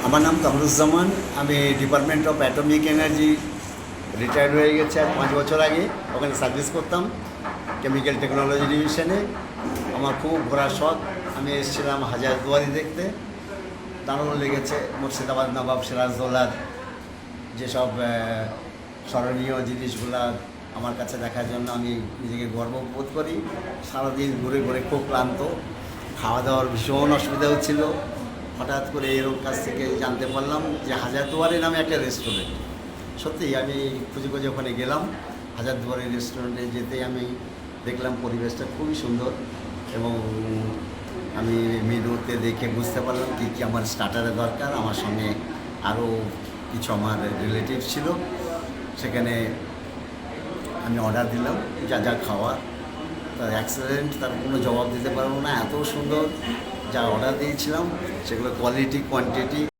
আমার নাম কামরুজ্জামান। আমি department of atomic energy retired হয়ে গেছে আর 5 বছর আগে। ওখানে সার্ভিস করতাম কেমিক্যাল টেকনোলজি ডিভিশনে। আমার খুব ঘোরার শখ। আমি এসেছিলাম হাজারদুয়ারি দেখতে। দারুণ লেগেছে মুর্শিদাবাদ নবাব সিরাজদৌল্লার যেসব স্মরণীয় জিনিসগুলা আমার কাছে দেখার জন্য আমি নিজেকে গর্ববোধ করি। সারাদিন ঘুরে ঘুরে খুব ক্লান্ত, খাওয়া দাওয়ার ভীষণ অসুবিধা হচ্ছিল। হঠাৎ করে এর কাছ থেকে জানতে পারলাম যে হাজারদুয়ারি নামে একটা রেস্টুরেন্ট। সত্যিই আমি খুঁজে খুঁজে ওখানে গেলাম। হাজারদুয়ারি রেস্টুরেন্টে যেতেই আমি দেখলাম পরিবেশটা খুবই সুন্দর এবং আমি মেনুতে দেখে বুঝতে পারলাম কী কী আমার স্টার্টারে দরকার। আমার সঙ্গে আরও কিছু আমার রিলেটিভ ছিল। সেখানে আমি অর্ডার দিলাম যা যা খাওয়ার। তার এক্সেলেন্ট, তার কোনো জবাব দিতে পারবো না। এত সুন্দর যা অর্ডার দিয়েছিলাম সেগুলো কোয়ালিটি কোয়ান্টিটি